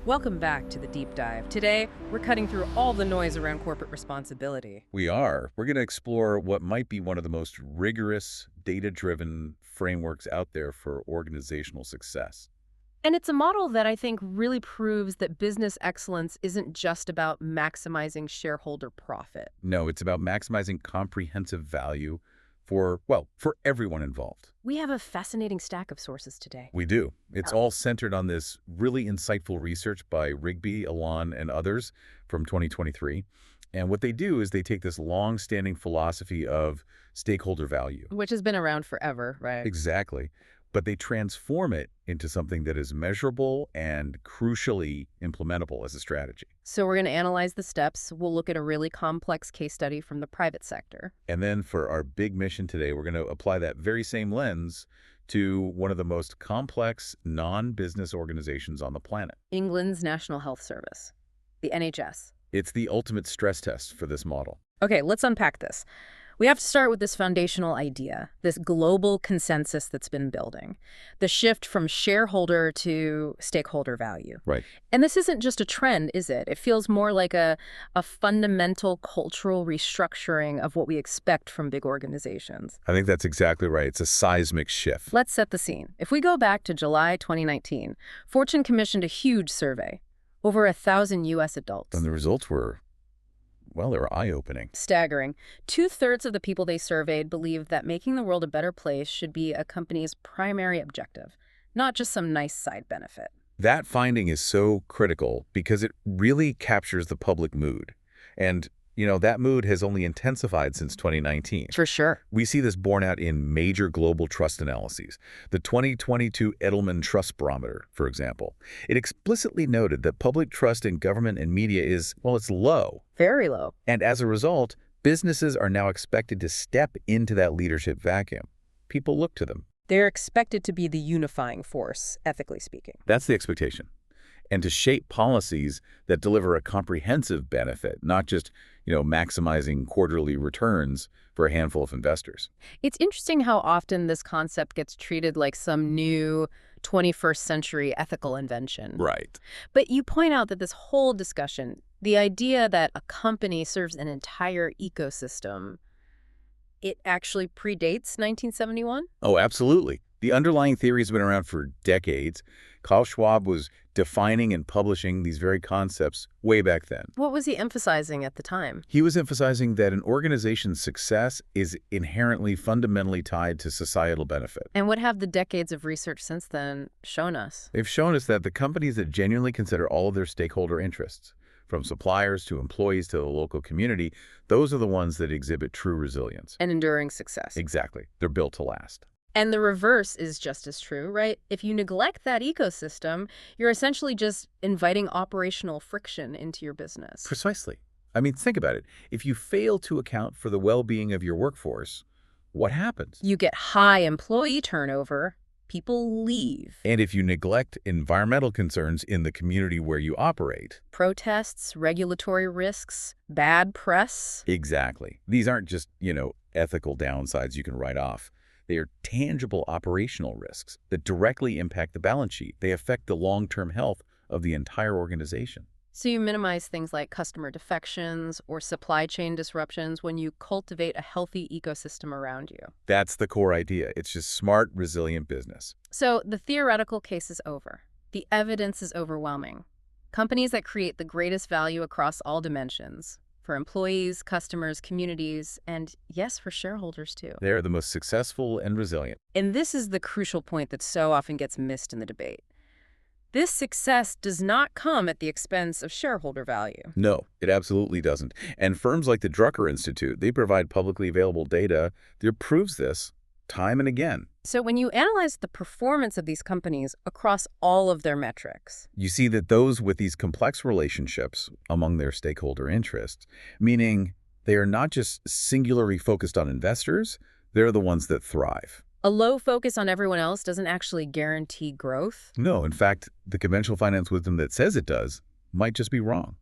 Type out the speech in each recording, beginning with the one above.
Welcome back to the Deep Dive. Today, we're cutting through all the noise around corporate responsibility. We are. We're going to explore what might be one of the most rigorous, data-driven frameworks out there for organizational success. And it's a model that I think really proves that business excellence isn't just about maximizing shareholder profit. No, it's about maximizing comprehensive value for everyone involved. We have a fascinating stack of sources today. We do. It's all centered on this really insightful research by Rigby, Alon, and others from 2023. And what they do is they take this long-standing philosophy of stakeholder value. Which has been around forever, right? Exactly. But they transform it into something that is measurable and crucially implementable as a strategy. So we're going to analyze the steps. We'll look at a really complex case study from the private sector. And then for our big mission today, we're going to apply that very same lens to one of the most complex non-business organizations on the planet. England's National Health Service, the NHS. It's the ultimate stress test for this model. Okay, let's unpack this. We have to start with this foundational idea, this global consensus that's been building, the shift from shareholder to stakeholder value. Right. And this isn't just a trend, is it? It feels more like a fundamental cultural restructuring of what we expect from big organizations. I think that's exactly right. It's a seismic shift. Let's set the scene. If we go back to July 2019, Fortune commissioned a huge survey, over 1,000 U.S. adults. And the results were, well, they were eye-opening. Staggering. 2/3 of the people they surveyed believed that making the world a better place should be a company's primary objective, not just some nice side benefit. That finding is so critical because it really captures the public mood. And, that mood has only intensified since 2019. For sure. We see this borne out in major global trust analyses. The 2022 Edelman Trust Barometer, for example. It explicitly noted that public trust in government and media is, it's low. Very low. And as a result, businesses are now expected to step into that leadership vacuum. People look to them. They're expected to be the unifying force, ethically speaking. That's the expectation. And to shape policies that deliver a comprehensive benefit, not just, maximizing quarterly returns for a handful of investors. It's interesting how often this concept gets treated like some new 21st century ethical invention. Right. But you point out that this whole discussion, the idea that a company serves an entire ecosystem, it actually predates 1971? Oh, absolutely. The underlying theory has been around for decades. Klaus Schwab was defining and publishing these very concepts way back then. What was he emphasizing at the time? He was emphasizing that an organization's success is inherently fundamentally tied to societal benefit. And what have the decades of research since then shown us? They've shown us that the companies that genuinely consider all of their stakeholder interests, from suppliers to employees to the local community, those are the ones that exhibit true resilience. And enduring success. Exactly. They're built to last. And the reverse is just as true, right? If you neglect that ecosystem, you're essentially just inviting operational friction into your business. Precisely. I mean, think about it. If you fail to account for the well-being of your workforce, what happens? You get high employee turnover. People leave. And if you neglect environmental concerns in the community where you operate. Protests, regulatory risks, bad press. Exactly. These aren't just, ethical downsides you can write off. They are tangible operational risks that directly impact the balance sheet. They affect the long-term health of the entire organization. So you minimize things like customer defections or supply chain disruptions when you cultivate a healthy ecosystem around you. That's the core idea. It's just smart, resilient business. So the theoretical case is over. The evidence is overwhelming. Companies that create the greatest value across all dimensions, for employees, customers, communities, and yes, for shareholders too. They're the most successful and resilient. And this is the crucial point that so often gets missed in the debate. This success does not come at the expense of shareholder value. No, it absolutely doesn't. And firms like the Drucker Institute, they provide publicly available data that proves this time and again. So when you analyze the performance of these companies across all of their metrics, you see that those with these complex relationships among their stakeholder interests, meaning they are not just singularly focused on investors, they're the ones that thrive. a low focus on everyone else doesn't actually guarantee growth. No, in fact, the conventional finance wisdom that says it does might just be wrong.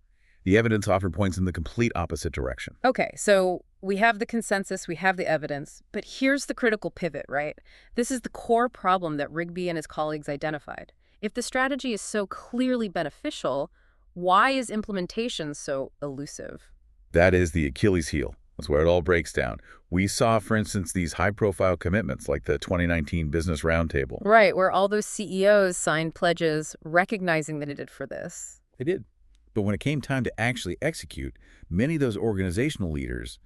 The evidence often points in the complete opposite direction. Okay, so we have the consensus, we have the evidence, but here's the critical pivot, right? This is the core problem that Rigby and his colleagues identified. If the strategy is so clearly beneficial, why is implementation so elusive? That is the Achilles heel. That's where it all breaks down. We saw, for instance, these high-profile commitments like the 2019 Business Roundtable. Right, where all those CEOs signed pledges recognizing the need for this. They did. But when it came time to actually execute, many of those organizational leaders,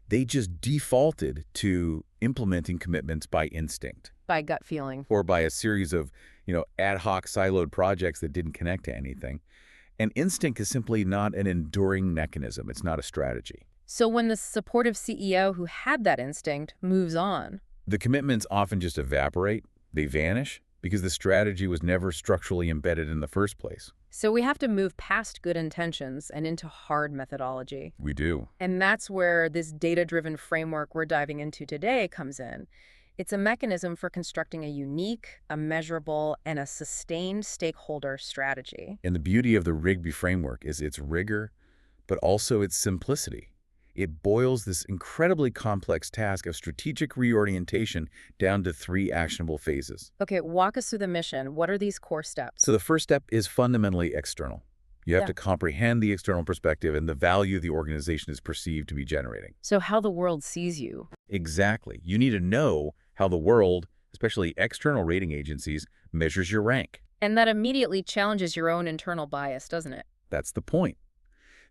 they just defaulted to implementing commitments by instinct By gut feeling. or by a series of, ad hoc siloed projects that didn't connect to anything. And instinct is simply not an enduring mechanism. It's not a strategy. So when the supportive CEO who had that instinct moves on, The commitments often just evaporate. They vanish because the strategy was never structurally embedded in the first place. so we have to move past good intentions and into hard methodology. We do. And that's where this data-driven framework we're diving into today comes in. It's a mechanism for constructing a unique, a measurable, and a sustained stakeholder strategy. And the beauty of the Rigby framework is its rigor, but also its simplicity. It boils this incredibly complex task of strategic reorientation down to 3 actionable phases. Okay, walk us through the mission. What are these core steps? So the first step is fundamentally external. You have Yeah. to comprehend the external perspective and the value the organization is perceived to be generating. So how the world sees you. Exactly. You need to know how the world, especially external rating agencies, measures your rank. And that immediately challenges your own internal bias, doesn't it? That's the point.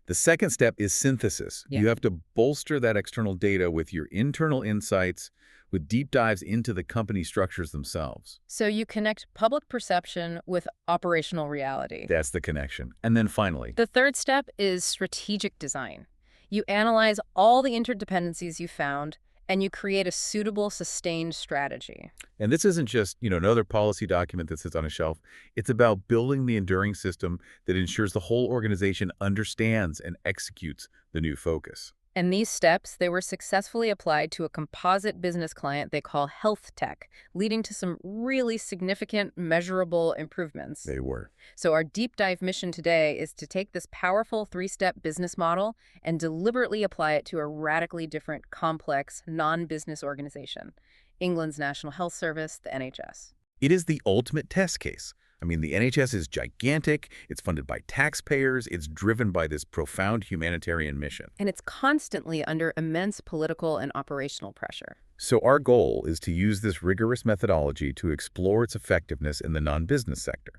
The second step is synthesis. Yeah. You have to bolster that external data with your internal insights, with deep dives into the company structures themselves. So you connect public perception with operational reality. That's the connection. And then finally, The third step is strategic design. You analyze all the interdependencies you found, and you create a suitable, sustained strategy. and this isn't just, another policy document that sits on a shelf. It's about building the enduring system that ensures the whole organization understands and executes the new focus. And these steps, they were successfully applied to a composite business client they call health tech, leading to some really significant, measurable improvements. They were. So our deep dive mission today is to take this powerful 3-step business model and deliberately apply it to a radically different, complex, non-business organization, England's National Health Service, the NHS. It is the ultimate test case. I mean, the NHS is gigantic, it's funded by taxpayers, it's driven by this profound humanitarian mission. And it's constantly under immense political and operational pressure. So our goal is to use this rigorous methodology to explore its effectiveness in the non-business sector.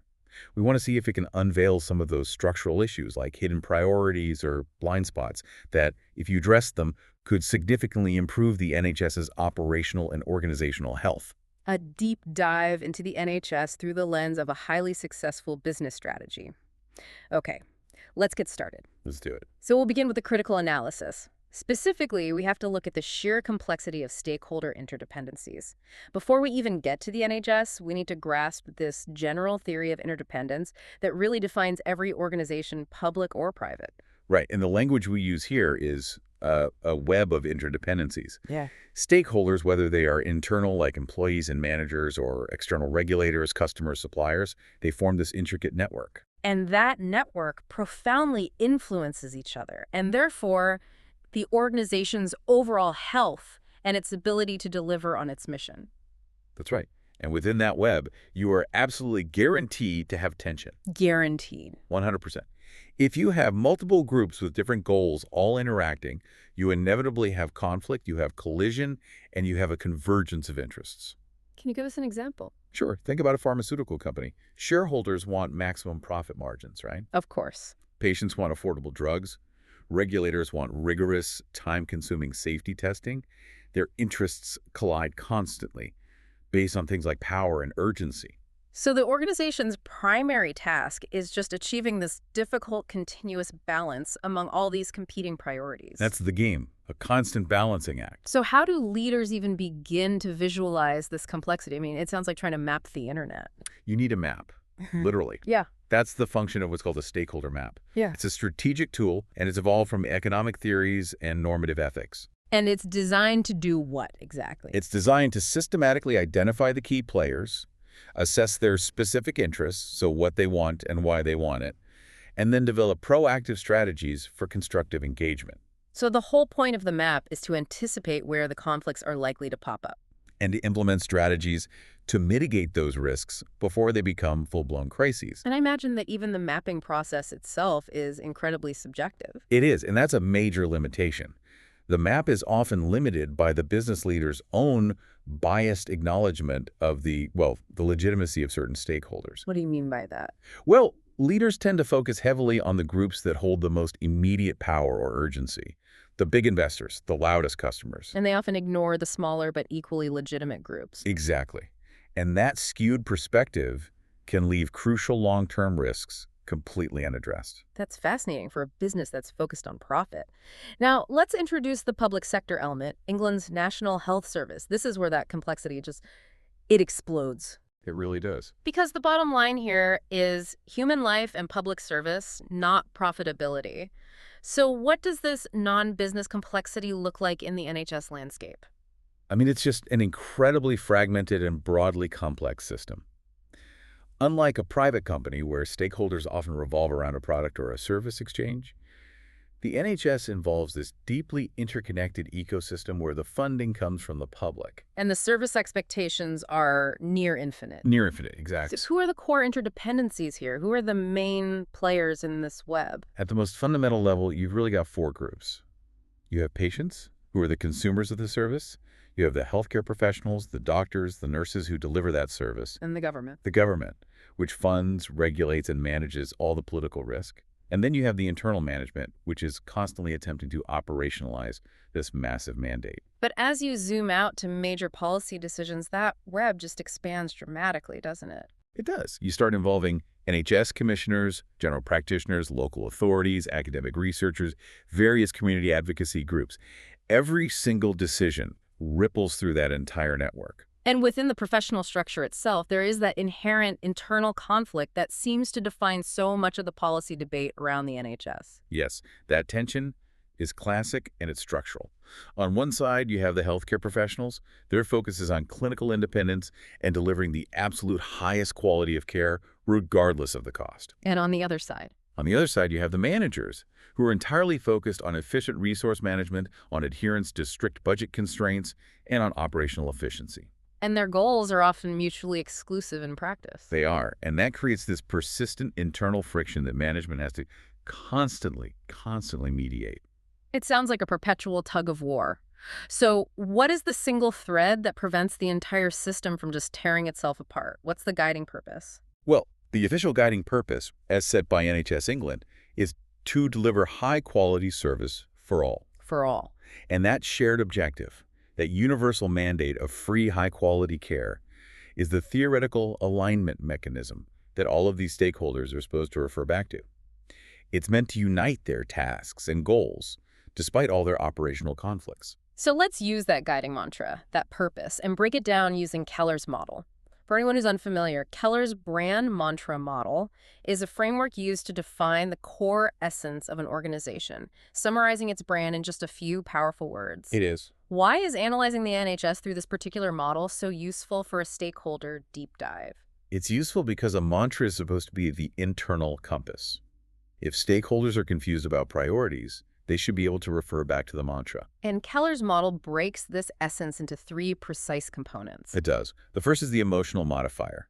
We want to see if it can unveil some of those structural issues like hidden priorities or blind spots that, if you address them, could significantly improve the NHS's operational and organizational health. A deep dive into the NHS through the lens of a highly successful business strategy. Okay, let's get started. Let's do it. So we'll begin with the critical analysis. Specifically, we have to look at the sheer complexity of stakeholder interdependencies. Before we even get to the NHS, we need to grasp this general theory of interdependence that really defines every organization, public or private. Right, and the language we use here is a web of interdependencies. Yeah. Stakeholders, whether they are internal like employees and managers or external regulators, customers, suppliers, they form this intricate network. And that network profoundly influences each other, and therefore the organization's overall health and its ability to deliver on its mission. That's right. And within that web, you are absolutely guaranteed to have tension. Guaranteed. 100%. If you have multiple groups with different goals all interacting, you inevitably have conflict, you have collision, and you have a convergence of interests. Can you give us an example? Sure, think about a pharmaceutical company. Shareholders want maximum profit margins, right? Of course. Patients want affordable drugs. Regulators want rigorous, time-consuming safety testing. Their interests collide constantly based on things like power and urgency. So the organization's primary task is just achieving this difficult, continuous balance among all these competing priorities. That's the game, a constant balancing act. So how do leaders even begin to visualize this complexity? I mean, it sounds like trying to map the internet. You need a map, literally. Yeah. That's the function of what's called a stakeholder map. Yeah. It's a strategic tool, and it's evolved from economic theories and normative ethics. And it's designed to do what exactly? It's designed to systematically identify the key players, assess their specific interests, so what they want and why they want it, and then develop proactive strategies for constructive engagement. So the whole point of the map is to anticipate where the conflicts are likely to pop up. and to implement strategies to mitigate those risks before they become full-blown crises. And I imagine that even the mapping process itself is incredibly subjective. It is, and that's a major limitation. The map is often limited by the business leader's own biased acknowledgement of the legitimacy of certain stakeholders. What do you mean by that? Well, leaders tend to focus heavily on the groups that hold the most immediate power or urgency. The big investors, the loudest customers. And they often ignore the smaller but equally legitimate groups. Exactly. And that skewed perspective can leave crucial long-term risks completely unaddressed. That's fascinating for a business that's focused on profit. Now, let's introduce the public sector element, England's National Health Service. This is where that complexity it explodes. It really does. Because the bottom line here is human life and public service, not profitability. So what does this non-business complexity look like in the NHS landscape? I mean, it's just an incredibly fragmented and broadly complex system. Unlike a private company where stakeholders often revolve around a product or a service exchange, the NHS involves this deeply interconnected ecosystem where the funding comes from the public. And the service expectations are near infinite. Near infinite, exactly. So who are the core interdependencies here? Who are the main players in this web? At the most fundamental level, you've really got four groups. You have patients, who are the consumers of the service. You have the healthcare professionals, the doctors, the nurses who deliver that service. And the government. The government, which funds, regulates, and manages all the political risk. And then you have the internal management, which is constantly attempting to operationalize this massive mandate. But as you zoom out to major policy decisions, that web just expands dramatically, doesn't it? It does. You start involving NHS commissioners, general practitioners, local authorities, academic researchers, various community advocacy groups. Every single decision ripples through that entire network. And within the professional structure itself, there is that inherent internal conflict that seems to define so much of the policy debate around the NHS. Yes, that tension is classic and it's structural. On one side, you have the healthcare professionals. Their focus is on clinical independence and delivering the absolute highest quality of care, regardless of the cost. And on the other side? On the other side, you have the managers, who are entirely focused on efficient resource management, on adherence to strict budget constraints, and on operational efficiency. And their goals are often mutually exclusive in practice. They are, and that creates this persistent internal friction that management has to constantly mediate. It sounds like a perpetual tug of war. So what is the single thread that prevents the entire system from just tearing itself apart? What's the guiding purpose? Well, the official guiding purpose, as set by NHS England, is to deliver high-quality service for all. For all. And that shared objective, that universal mandate of free, high-quality care, is the theoretical alignment mechanism that all of these stakeholders are supposed to refer back to. It's meant to unite their tasks and goals, despite all their operational conflicts. So let's use that guiding mantra, that purpose, and break it down using Keller's model. For anyone who's unfamiliar, Keller's brand mantra model is a framework used to define the core essence of an organization, summarizing its brand in just a few powerful words. It is. Why is analyzing the NHS through this particular model so useful for a stakeholder deep dive? It's useful because a mantra is supposed to be the internal compass. If stakeholders are confused about priorities, they should be able to refer back to the mantra. And Keller's model breaks this essence into three precise components. It does. The first is the emotional modifier.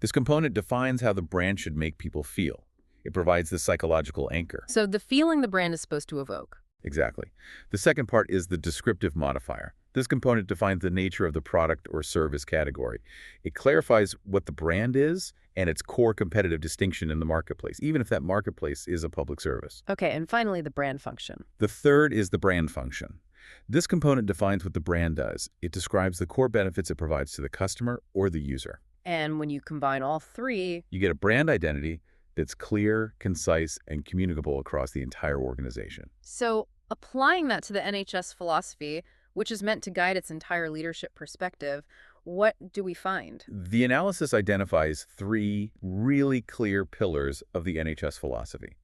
This component defines how the brand should make people feel. It provides the psychological anchor. So the feeling the brand is supposed to evoke. Exactly. The second part is the descriptive modifier. This component defines the nature of the product or service category. It clarifies what the brand is and its core competitive distinction in the marketplace, even if that marketplace is a public service. Okay, and finally, the brand function. The third is the brand function. This component defines what the brand does. It describes the core benefits it provides to the customer or the user. And when you combine all three, you get a brand identity that's clear, concise, and communicable across the entire organization. So applying that to the NHS philosophy, which is meant to guide its entire leadership perspective, what do we find? The analysis identifies three really clear pillars of the NHS philosophy.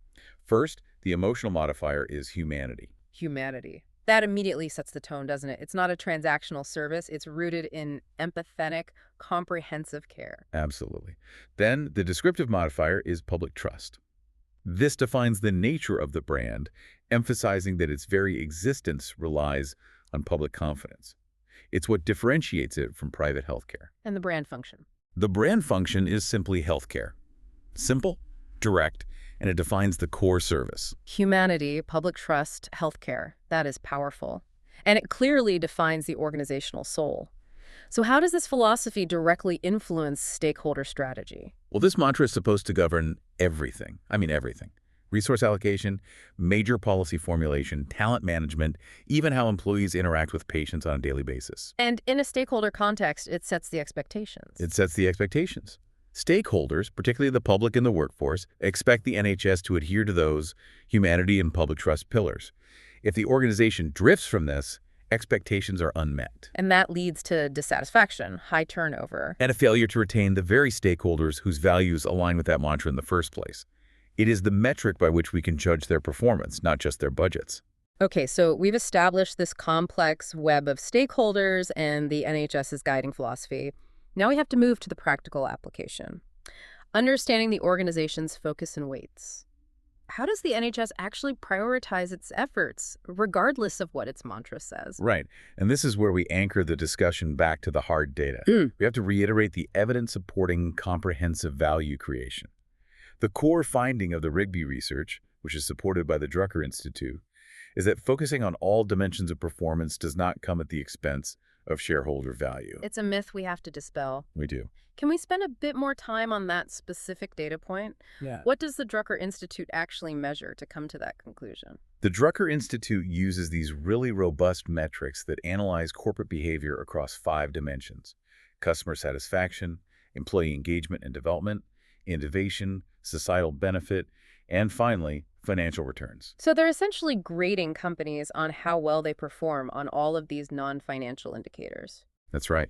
First, the emotional modifier is humanity. Humanity. That immediately sets the tone, doesn't it? It's not a transactional service. It's rooted in empathetic, comprehensive care. Absolutely. Then the descriptive modifier is public trust. This defines the nature of the brand, emphasizing that its very existence relies on public confidence. It's what differentiates it from private healthcare. And the brand function. The brand function is simply healthcare. Simple, direct, and it defines the core service. Humanity, public trust, healthcare. That is powerful. And it clearly defines the organizational soul. So how does this philosophy directly influence stakeholder strategy? Well, this mantra is supposed to govern everything. I mean everything. Resource allocation, major policy formulation, talent management, even how employees interact with patients on a daily basis. And in a stakeholder context, it sets the expectations. It sets the expectations. Stakeholders, particularly the public and the workforce, expect the NHS to adhere to those humanity and public trust pillars. If the organization drifts from this, expectations are unmet. And that leads to dissatisfaction, high turnover. And a failure to retain the very stakeholders whose values align with that mantra in the first place. It is the metric by which we can judge their performance, not just their budgets. Okay, so we've established this complex web of stakeholders and the NHS's guiding philosophy. Now we have to move to the practical application. Understanding the organization's focus and weights. How does the NHS actually prioritize its efforts, regardless of what its mantra says? Right. And this is where we anchor the discussion back to the hard data. We have to reiterate the evidence supporting comprehensive value creation. The core finding of the Rigby research, which is supported by the Drucker Institute, is that focusing on all dimensions of performance does not come at the expense of shareholder value. It's a myth we have to dispel. We do. Can we spend a bit more time on that specific data point? Yeah. What does the Drucker Institute actually measure to come to that conclusion? The Drucker Institute uses these really robust metrics that analyze corporate behavior across 5 dimensions: customer satisfaction, employee engagement and development, innovation, societal benefit, and finally, financial returns. So they're essentially grading companies on how well they perform on all of these non-financial indicators. That's right.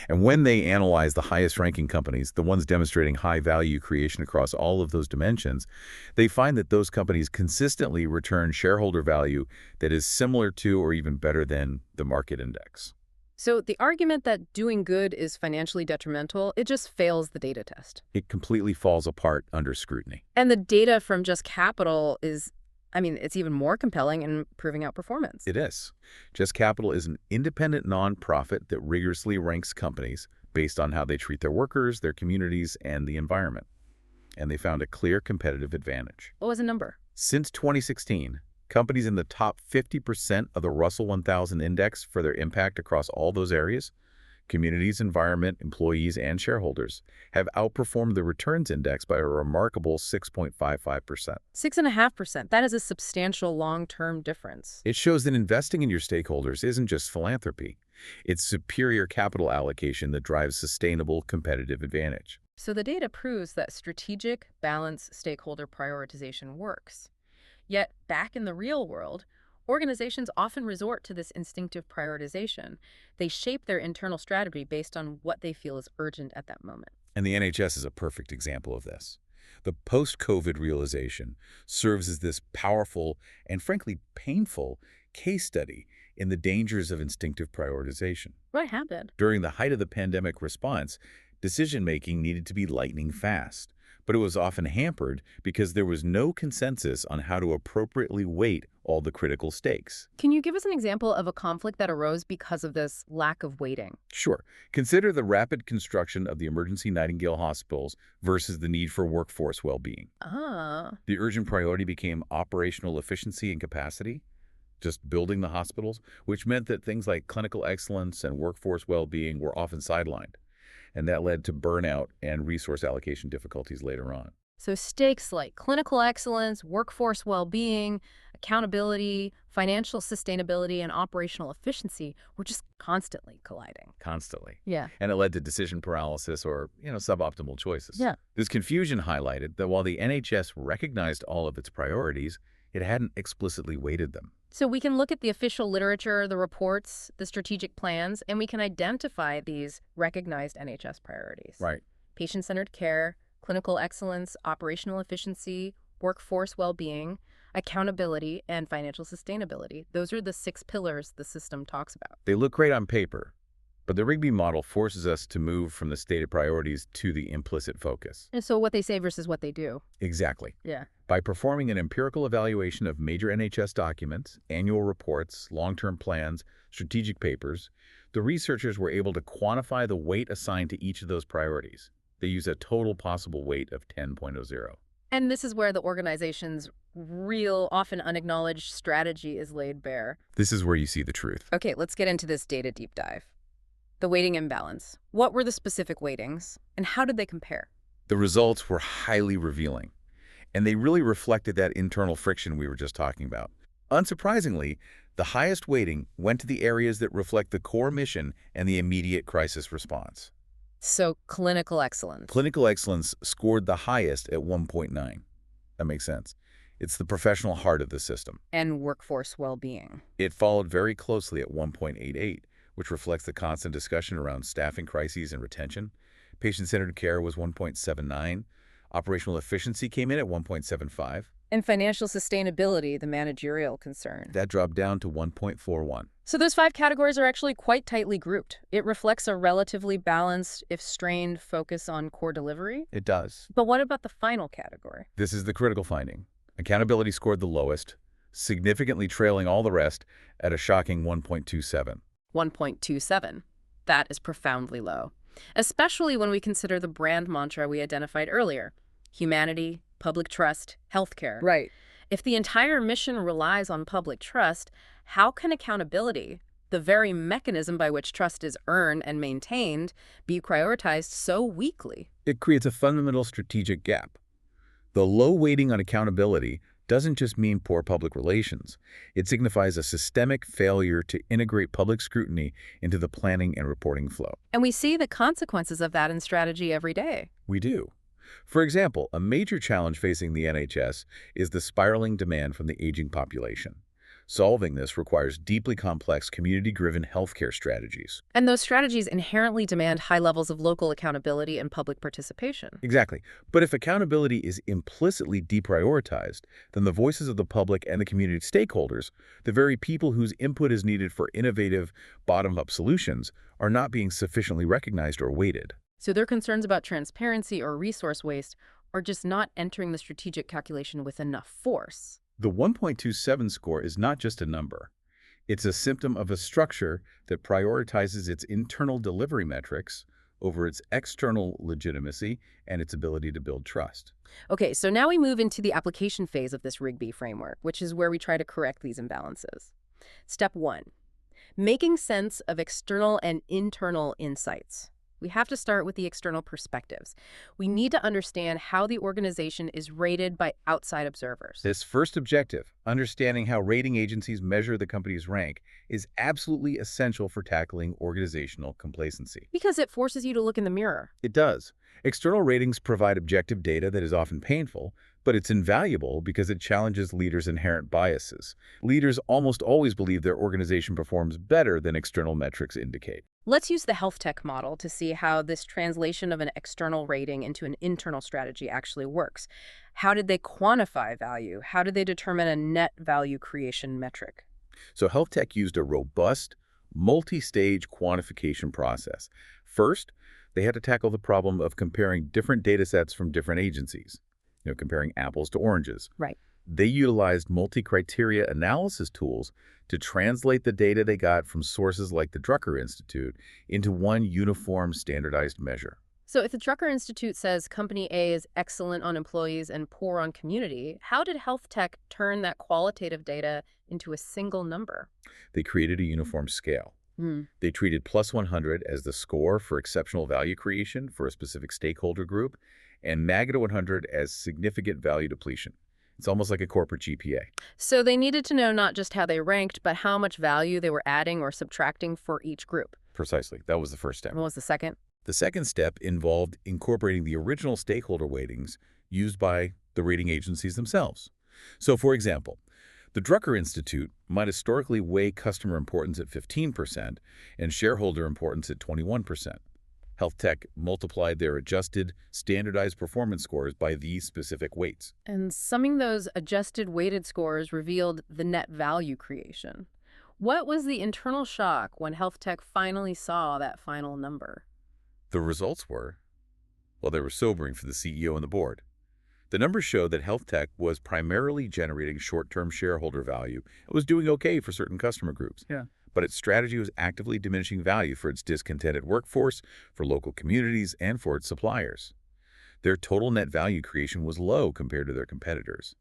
And when they analyze the highest ranking companies, the ones demonstrating high value creation across all of those dimensions, they find that those companies consistently return shareholder value that is similar to or even better than the market index. So the argument that doing good is financially detrimental, it just fails the data test. It completely falls apart under scrutiny. And the data from Just Capital is, it's even more compelling in proving out performance. It is. Just Capital is an independent nonprofit that rigorously ranks companies based on how they treat their workers, their communities, and the environment. And they found a clear competitive advantage. What was the number? Since 2016, companies in the top 50% of the Russell 1000 index for their impact across all those areas, communities, environment, employees, and shareholders, have outperformed the returns index by a remarkable 6.55%. 6.5%. That is a substantial long-term difference. It shows that investing in your stakeholders isn't just philanthropy. It's superior capital allocation that drives sustainable competitive advantage. So the data proves that strategic, balanced stakeholder prioritization works. Yet, back in the real world, organizations often resort to this instinctive prioritization. They shape their internal strategy based on what they feel is urgent at that moment. And the NHS is a perfect example of this. The post-COVID realization serves as this powerful and frankly painful case study in the dangers of instinctive prioritization. What happened? During the height of the pandemic response, decision-making needed to be lightning fast. But it was often hampered because there was no consensus on how to appropriately weight all the critical stakes. Can you give us an example of a conflict that arose because of this lack of weighting? Sure. Consider the rapid construction of the emergency Nightingale hospitals versus the need for workforce well-being. The urgent priority became operational efficiency and capacity, just building the hospitals, which meant that things like clinical excellence and workforce well-being were often sidelined. And that led to burnout and resource allocation difficulties later on. So stakes like clinical excellence, workforce well-being, accountability, financial sustainability, and operational efficiency were just constantly colliding. Constantly. Yeah. And it led to decision paralysis or, suboptimal choices. Yeah. This confusion highlighted that while the NHS recognized all of its priorities, it hadn't explicitly weighted them. So we can look at the official literature, the reports, the strategic plans, and we can identify these recognized NHS priorities. Right. Patient-centered care, clinical excellence, operational efficiency, workforce well-being, accountability, and financial sustainability. Those are the 6 pillars the system talks about. They look great on paper, But the Rigby model forces us to move from the stated priorities to the implicit focus. And so what they say versus what they do. Exactly. Yeah. By performing an empirical evaluation of major NHS documents, annual reports, long-term plans, strategic papers, the researchers were able to quantify the weight assigned to each of those priorities. They use a total possible weight of 10.00. And this is where the organization's real, often unacknowledged strategy is laid bare. This is where you see the truth. Okay, let's get into this data deep dive. The weighting imbalance. What were the specific weightings, and how did they compare? The results were highly revealing, and they really reflected that internal friction we were just talking about. Unsurprisingly, the highest weighting went to the areas that reflect the core mission and the immediate crisis response. So, clinical excellence. Clinical excellence scored the highest at 1.9. That makes sense. It's the professional heart of the system. And workforce well-being. It followed very closely at 1.88, which reflects the constant discussion around staffing crises and retention. Patient-centered care was 1.79. Operational efficiency came in at 1.75. And financial sustainability, the managerial concern. That dropped down to 1.41. So those 5 categories are actually quite tightly grouped. It reflects a relatively balanced, if strained, focus on core delivery. It does. But what about the final category? This is the critical finding. Accountability scored the lowest, significantly trailing all the rest at a shocking 1.27. 1.27. That is profoundly low, especially when we consider the brand mantra we identified earlier: humanity, public trust, healthcare. Right. If the entire mission relies on public trust, how can accountability, the very mechanism by which trust is earned and maintained, be prioritized so weakly? It creates a fundamental strategic gap. The low weighting on accountability doesn't just mean poor public relations. It signifies a systemic failure to integrate public scrutiny into the planning and reporting flow. And we see the consequences of that in strategy every day. We do. For example, a major challenge facing the NHS is the spiraling demand from the aging population. Solving this requires deeply complex community-driven healthcare strategies. And those strategies inherently demand high levels of local accountability and public participation. Exactly. But if accountability is implicitly deprioritized, then the voices of the public and the community stakeholders, the very people whose input is needed for innovative, bottom-up solutions, are not being sufficiently recognized or weighted. So their concerns about transparency or resource waste are just not entering the strategic calculation with enough force. The 1.27 score is not just a number. It's a symptom of a structure that prioritizes its internal delivery metrics over its external legitimacy and its ability to build trust. Okay, so now we move into the application phase of this Rigby framework, which is where we try to correct these imbalances. Step 1, making sense of external and internal insights. We have to start with the external perspectives. We need to understand how the organization is rated by outside observers. This first objective, understanding how rating agencies measure the company's rank, is absolutely essential for tackling organizational complacency. Because it forces you to look in the mirror. It does. External ratings provide objective data that is often painful, but it's invaluable because it challenges leaders' inherent biases. Leaders almost always believe their organization performs better than external metrics indicate. Let's use the health tech model to see how this translation of an external rating into an internal strategy actually works. How did they quantify value? How did they determine a net value creation metric? So health tech used a robust, multi-stage quantification process. First, they had to tackle the problem of comparing different data sets from different agencies, comparing apples to oranges. Right. They utilized multi-criteria analysis tools to translate the data they got from sources like the Drucker Institute into one uniform standardized measure. So if the Drucker Institute says company A is excellent on employees and poor on community, how did health tech turn that qualitative data into a single number? They created a uniform scale. They treated plus 100 as the score for exceptional value creation for a specific stakeholder group, and negative 100 as significant value depletion. It's almost like a corporate GPA. So they needed to know not just how they ranked, but how much value they were adding or subtracting for each group. Precisely. That was the first step. What was the second? The second step involved incorporating the original stakeholder weightings used by the rating agencies themselves. So, for example, the Drucker Institute might historically weigh customer importance at 15% and shareholder importance at 21%. Health tech multiplied their adjusted, standardized performance scores by these specific weights. And summing those adjusted weighted scores revealed the net value creation. What was the internal shock when health tech finally saw that final number? The results were, well, they were sobering for the CEO and the board. The numbers showed that health tech was primarily generating short-term shareholder value and was doing okay for certain customer groups. Yeah. But its strategy was actively diminishing value for its discontented workforce, for local communities, and for its suppliers. Their total net value creation was low compared to their competitors.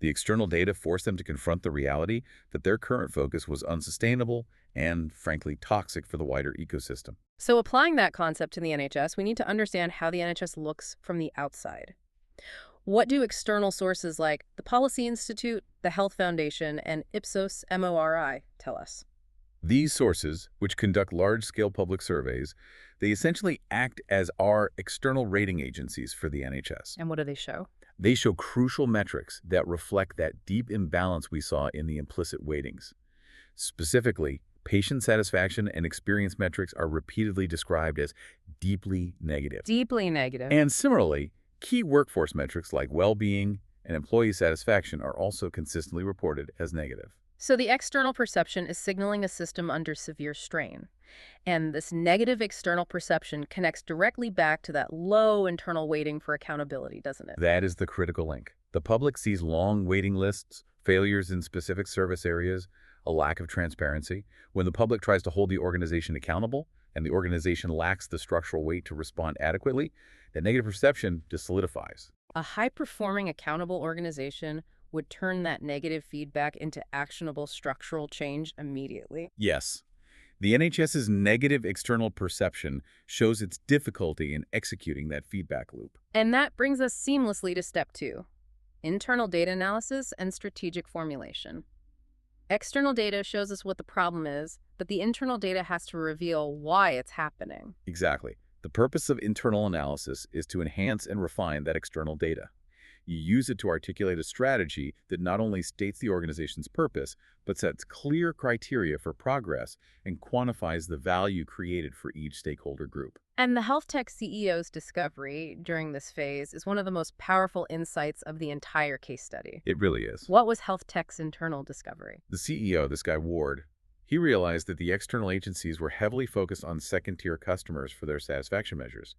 The external data forced them to confront the reality that their current focus was unsustainable and, frankly, toxic for the wider ecosystem. So, applying that concept to the NHS, we need to understand how the NHS looks from the outside. What do external sources like the Policy Institute, the Health Foundation, and Ipsos MORI tell us? These sources, which conduct large-scale public surveys, they essentially act as our external rating agencies for the NHS. And what do they show? They show crucial metrics that reflect that deep imbalance we saw in the implicit weightings. Specifically, patient satisfaction and experience metrics are repeatedly described as deeply negative. Deeply negative. And similarly, key workforce metrics like well-being and employee satisfaction are also consistently reported as negative. So the external perception is signaling a system under severe strain. And this negative external perception connects directly back to that low internal weighting for accountability, doesn't it? That is the critical link. The public sees long waiting lists, failures in specific service areas, a lack of transparency. When the public tries to hold the organization accountable and the organization lacks the structural weight to respond adequately, that negative perception just solidifies. A high-performing, accountable organization would turn that negative feedback into actionable structural change immediately. Yes. The NHS's negative external perception shows its difficulty in executing that feedback loop. And that brings us seamlessly to step 2, internal data analysis and strategic formulation. External data shows us what the problem is, but the internal data has to reveal why it's happening. Exactly. The purpose of internal analysis is to enhance and refine that external data. You use it to articulate a strategy that not only states the organization's purpose, but sets clear criteria for progress and quantifies the value created for each stakeholder group. And the health tech CEO's discovery during this phase is one of the most powerful insights of the entire case study. It really is. What was health tech's internal discovery? The CEO, this guy Ward, he realized that the external agencies were heavily focused on second-tier customers for their satisfaction measures.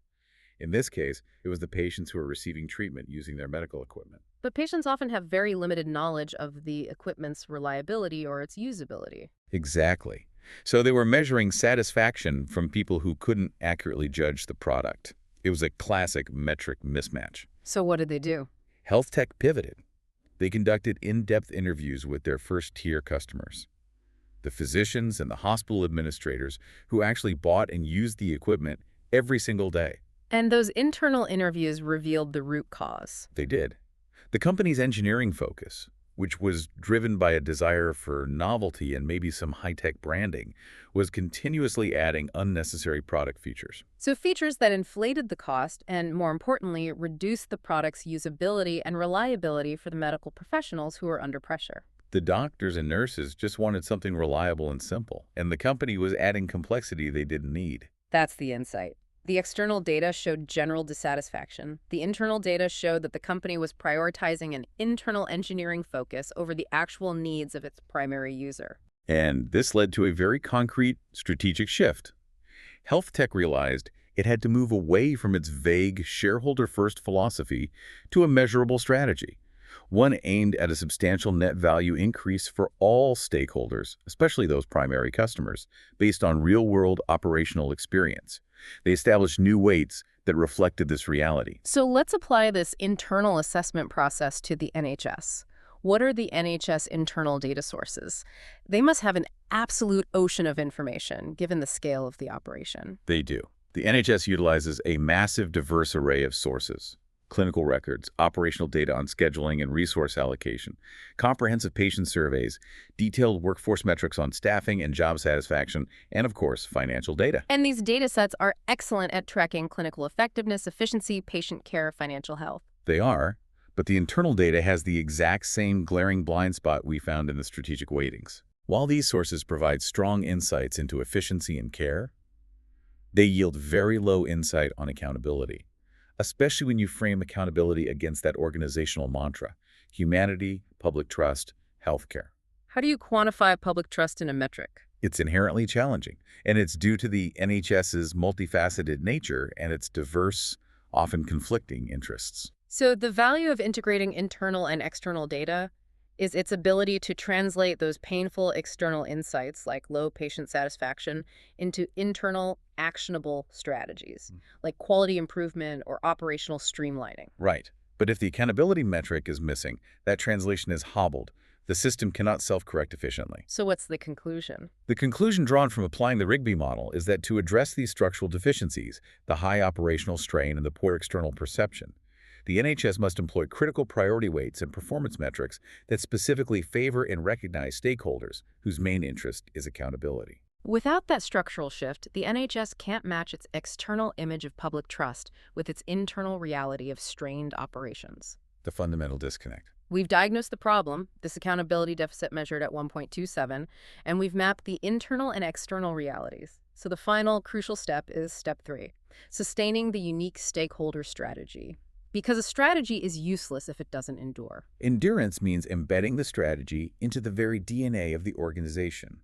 In this case, it was the patients who were receiving treatment using their medical equipment. But patients often have very limited knowledge of the equipment's reliability or its usability. Exactly. So they were measuring satisfaction from people who couldn't accurately judge the product. It was a classic metric mismatch. So what did they do? Health tech pivoted. They conducted in-depth interviews with their first-tier customers, the physicians and the hospital administrators who actually bought and used the equipment every single day. And those internal interviews revealed the root cause. They did. The company's engineering focus, which was driven by a desire for novelty and maybe some high-tech branding, was continuously adding unnecessary product features. So features that inflated the cost and, more importantly, reduced the product's usability and reliability for the medical professionals who were under pressure. The doctors and nurses just wanted something reliable and simple, and the company was adding complexity they didn't need. That's the insight. The external data showed general dissatisfaction. The internal data showed that the company was prioritizing an internal engineering focus over the actual needs of its primary user. And this led to a very concrete strategic shift. Health tech realized it had to move away from its vague shareholder-first philosophy to a measurable strategy, one aimed at a substantial net value increase for all stakeholders, especially those primary customers, based on real-world operational experience. They established new weights that reflected this reality. So let's apply this internal assessment process to the NHS. What are the NHS internal data sources? They must have an absolute ocean of information, given the scale of the operation. They do. The NHS utilizes a massive, diverse array of sources: clinical records, operational data on scheduling and resource allocation, comprehensive patient surveys, detailed workforce metrics on staffing and job satisfaction, and of course, financial data. And these data sets are excellent at tracking clinical effectiveness, efficiency, patient care, financial health. They are, but the internal data has the exact same glaring blind spot we found in the strategic weightings. While these sources provide strong insights into efficiency and care, they yield very low insight on accountability, especially when you frame accountability against that organizational mantra: humanity, public trust, healthcare. How do you quantify public trust in a metric? It's inherently challenging, and it's due to the NHS's multifaceted nature and its diverse, often conflicting interests. So the value of integrating internal and external data is its ability to translate those painful external insights like low patient satisfaction into internal actionable strategies like quality improvement or operational streamlining. Right. But if the accountability metric is missing, that translation is hobbled. The system cannot self-correct efficiently. So what's the conclusion? The conclusion drawn from applying the Rigby model is that to address these structural deficiencies, the high operational strain and the poor external perception, the NHS must employ critical priority weights and performance metrics that specifically favor and recognize stakeholders whose main interest is accountability. Without that structural shift, the NHS can't match its external image of public trust with its internal reality of strained operations. The fundamental disconnect. We've diagnosed the problem, this accountability deficit measured at 1.27, and we've mapped the internal and external realities. So the final crucial step is step 3, sustaining the unique stakeholder strategy. Because a strategy is useless if it doesn't endure. Endurance means embedding the strategy into the very DNA of the organization.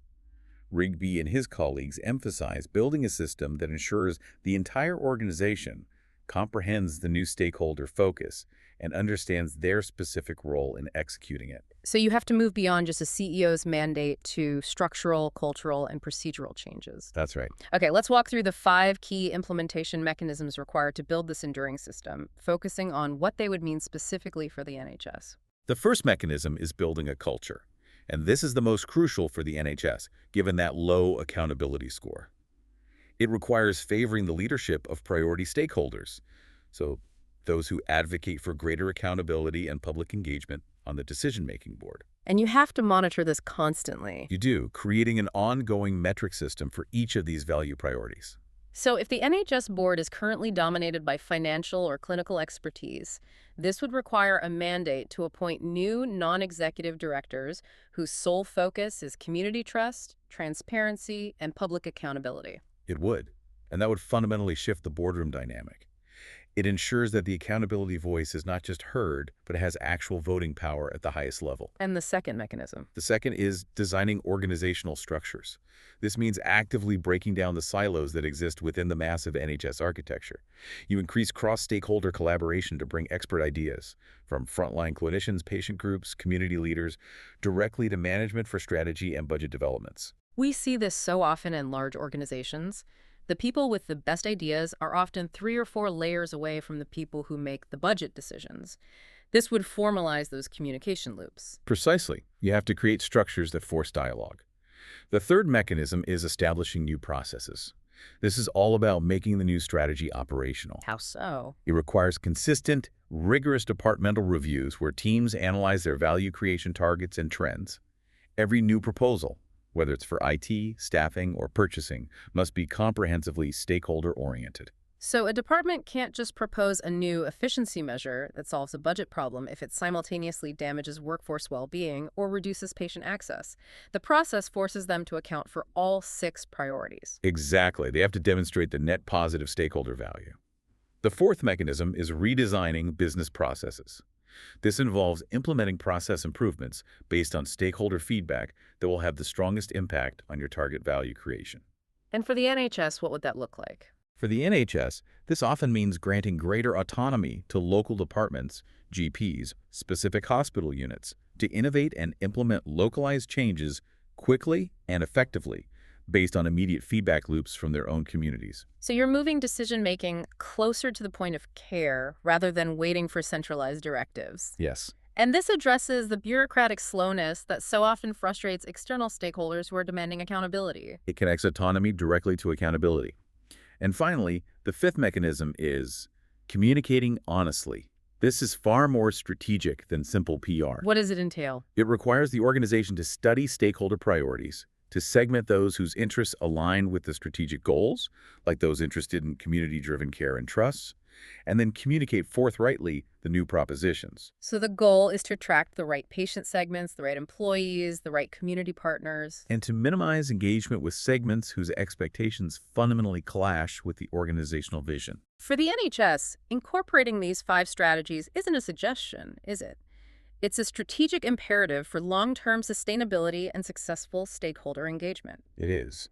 Rigby and his colleagues emphasize building a system that ensures the entire organization comprehends the new stakeholder focus and understands their specific role in executing it. So you have to move beyond just a CEO's mandate to structural, cultural, and procedural changes. That's right. Okay, let's walk through the 5 key implementation mechanisms required to build this enduring system, focusing on what they would mean specifically for the NHS. The first mechanism is building a culture, and this is the most crucial for the NHS, given that low accountability score. It requires favoring the leadership of priority stakeholders, so those who advocate for greater accountability and public engagement on the decision-making board. And you have to monitor this constantly. You do, creating an ongoing metric system for each of these value priorities. So if the NHS board is currently dominated by financial or clinical expertise, this would require a mandate to appoint new non-executive directors whose sole focus is community trust, transparency, and public accountability. It would, and that would fundamentally shift the boardroom dynamic. It ensures that the accountability voice is not just heard, but has actual voting power at the highest level. And the second mechanism. The second is designing organizational structures. This means actively breaking down the silos that exist within the massive NHS architecture. You increase cross-stakeholder collaboration to bring expert ideas, from frontline clinicians, patient groups, community leaders, directly to management for strategy and budget developments. We see this so often in large organizations. The people with the best ideas are often 3 or 4 layers away from the people who make the budget decisions. This would formalize those communication loops. Precisely. You have to create structures that force dialogue. The third mechanism is establishing new processes. This is all about making the new strategy operational. How so? It requires consistent, rigorous departmental reviews where teams analyze their value creation targets and trends. Every new proposal, whether it's for IT, staffing, or purchasing, must be comprehensively stakeholder-oriented. So a department can't just propose a new efficiency measure that solves a budget problem if it simultaneously damages workforce well-being or reduces patient access. The process forces them to account for all 6 priorities. Exactly. They have to demonstrate the net positive stakeholder value. The fourth mechanism is redesigning business processes. This involves implementing process improvements based on stakeholder feedback that will have the strongest impact on your target value creation. And for the NHS, what would that look like? For the NHS, this often means granting greater autonomy to local departments, GPs, specific hospital units, to innovate and implement localized changes quickly and effectively based on immediate feedback loops from their own communities. So you're moving decision-making closer to the point of care rather than waiting for centralized directives. Yes. And this addresses the bureaucratic slowness that so often frustrates external stakeholders who are demanding accountability. It connects autonomy directly to accountability. And finally, the fifth mechanism is communicating honestly. This is far more strategic than simple PR. What does it entail? It requires the organization to study stakeholder priorities, to segment those whose interests align with the strategic goals, like those interested in community-driven care and trusts, and then communicate forthrightly the new propositions. So the goal is to attract the right patient segments, the right employees, the right community partners. And to minimize engagement with segments whose expectations fundamentally clash with the organizational vision. For the NHS, incorporating these 5 strategies isn't a suggestion, is it? It's a strategic imperative for long-term sustainability and successful stakeholder engagement. It is.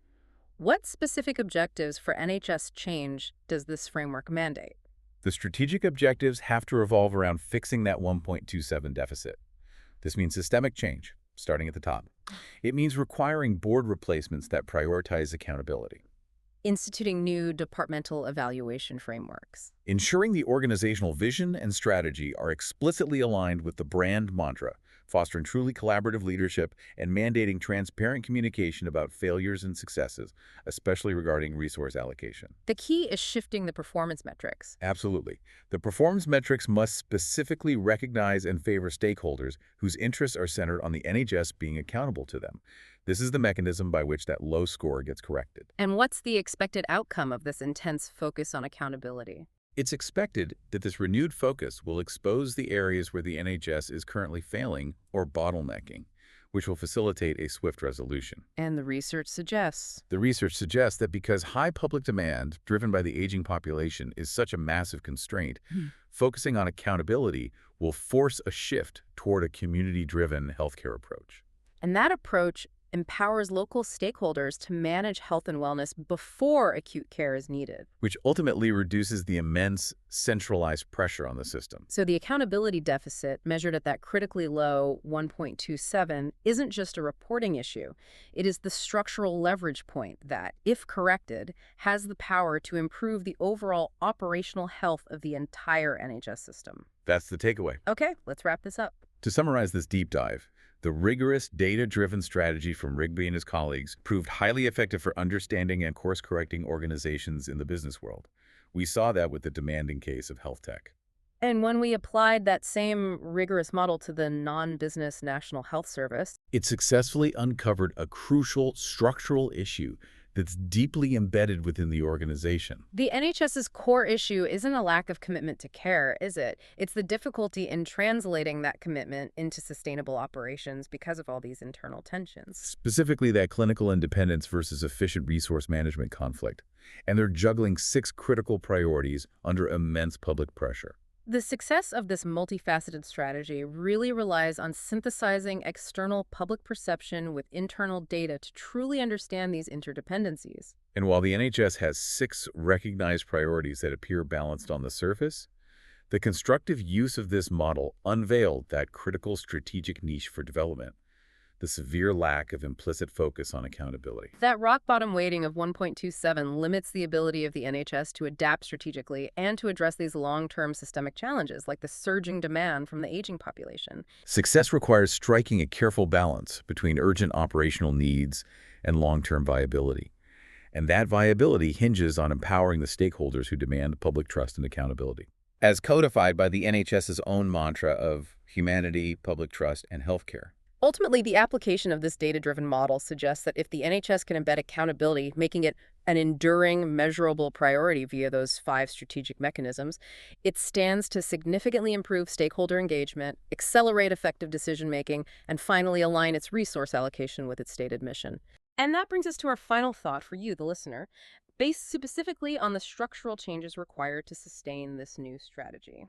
What specific objectives for NHS change does this framework mandate? The strategic objectives have to revolve around fixing that 1.27 deficit. This means systemic change, starting at the top. It means requiring board replacements that prioritize accountability, Instituting new departmental evaluation frameworks. ensuring the organizational vision and strategy are explicitly aligned with the brand mantra, fostering truly collaborative leadership, and mandating transparent communication about failures and successes, especially regarding resource allocation. The key is shifting the performance metrics. Absolutely. The performance metrics must specifically recognize and favor stakeholders whose interests are centered on the NHS being accountable to them. This is the mechanism by which that low score gets corrected. And what's the expected outcome of this intense focus on accountability? It's expected that this renewed focus will expose the areas where the NHS is currently failing or bottlenecking, which will facilitate a swift resolution. And the research suggests. The research suggests that because high public demand, driven by the aging population, is such a massive constraint, focusing on accountability will force a shift toward a community-driven healthcare approach. And that approach empowers local stakeholders to manage health and wellness before acute care is needed. Which ultimately reduces the immense centralized pressure on the system. So the accountability deficit, measured at that critically low 1.27, isn't just a reporting issue. It is the structural leverage point that, if corrected, has the power to improve the overall operational health of the entire NHS system. That's the takeaway. Okay, let's wrap this up. To summarize this deep dive, the rigorous, data-driven strategy from Rigby and his colleagues proved highly effective for understanding and course-correcting organizations in the business world. We saw that with the demanding case of health tech. And when we applied that same rigorous model to the non-business National Health Service, It successfully uncovered a crucial structural issue that's deeply embedded within the organization. the NHS's core issue isn't a lack of commitment to care, is it? It's the difficulty in translating that commitment into sustainable operations because of all these internal tensions. Specifically, that clinical independence versus efficient resource management conflict. And they're juggling 6 critical priorities under immense public pressure. The success of this multifaceted strategy really relies on synthesizing external public perception with internal data to truly understand these interdependencies. And while the NHS has 6 recognized priorities that appear balanced on the surface, the constructive use of this model unveiled that critical strategic niche for development, the severe lack of implicit focus on accountability. That rock-bottom weighting of 1.27 limits the ability of the NHS to adapt strategically and to address these long-term systemic challenges, like the surging demand from the aging population. Success requires striking a careful balance between urgent operational needs and long-term viability. And that viability hinges on empowering the stakeholders who demand public trust and accountability. As codified by the NHS's own mantra of humanity, public trust, and healthcare. Ultimately, the application of this data-driven model suggests that if the NHS can embed accountability, making it an enduring, measurable priority via those 5 strategic mechanisms, it stands to significantly improve stakeholder engagement, accelerate effective decision-making, and finally align its resource allocation with its stated mission. And that brings us to our final thought for you, the listener, based specifically on the structural changes required to sustain this new strategy.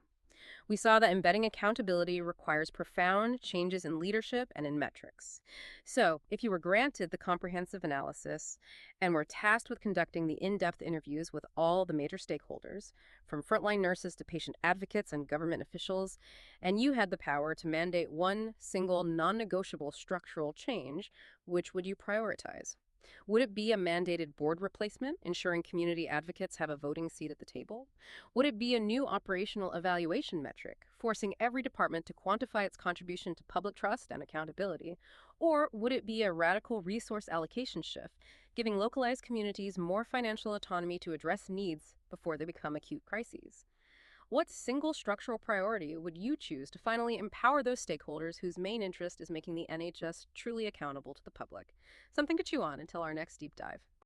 We saw that embedding accountability requires profound changes in leadership and in metrics. So, if you were granted the comprehensive analysis and were tasked with conducting the in-depth interviews with all the major stakeholders, from frontline nurses to patient advocates and government officials, and you had the power to mandate one single non-negotiable structural change, which would you prioritize? Would it be a mandated board replacement, ensuring community advocates have a voting seat at the table? Would it be a new operational evaluation metric, forcing every department to quantify its contribution to public trust and accountability? Or would it be a radical resource allocation shift, giving localized communities more financial autonomy to address needs before they become acute crises? What single structural priority would you choose to finally empower those stakeholders whose main interest is making the NHS truly accountable to the public? Something to chew on until our next deep dive.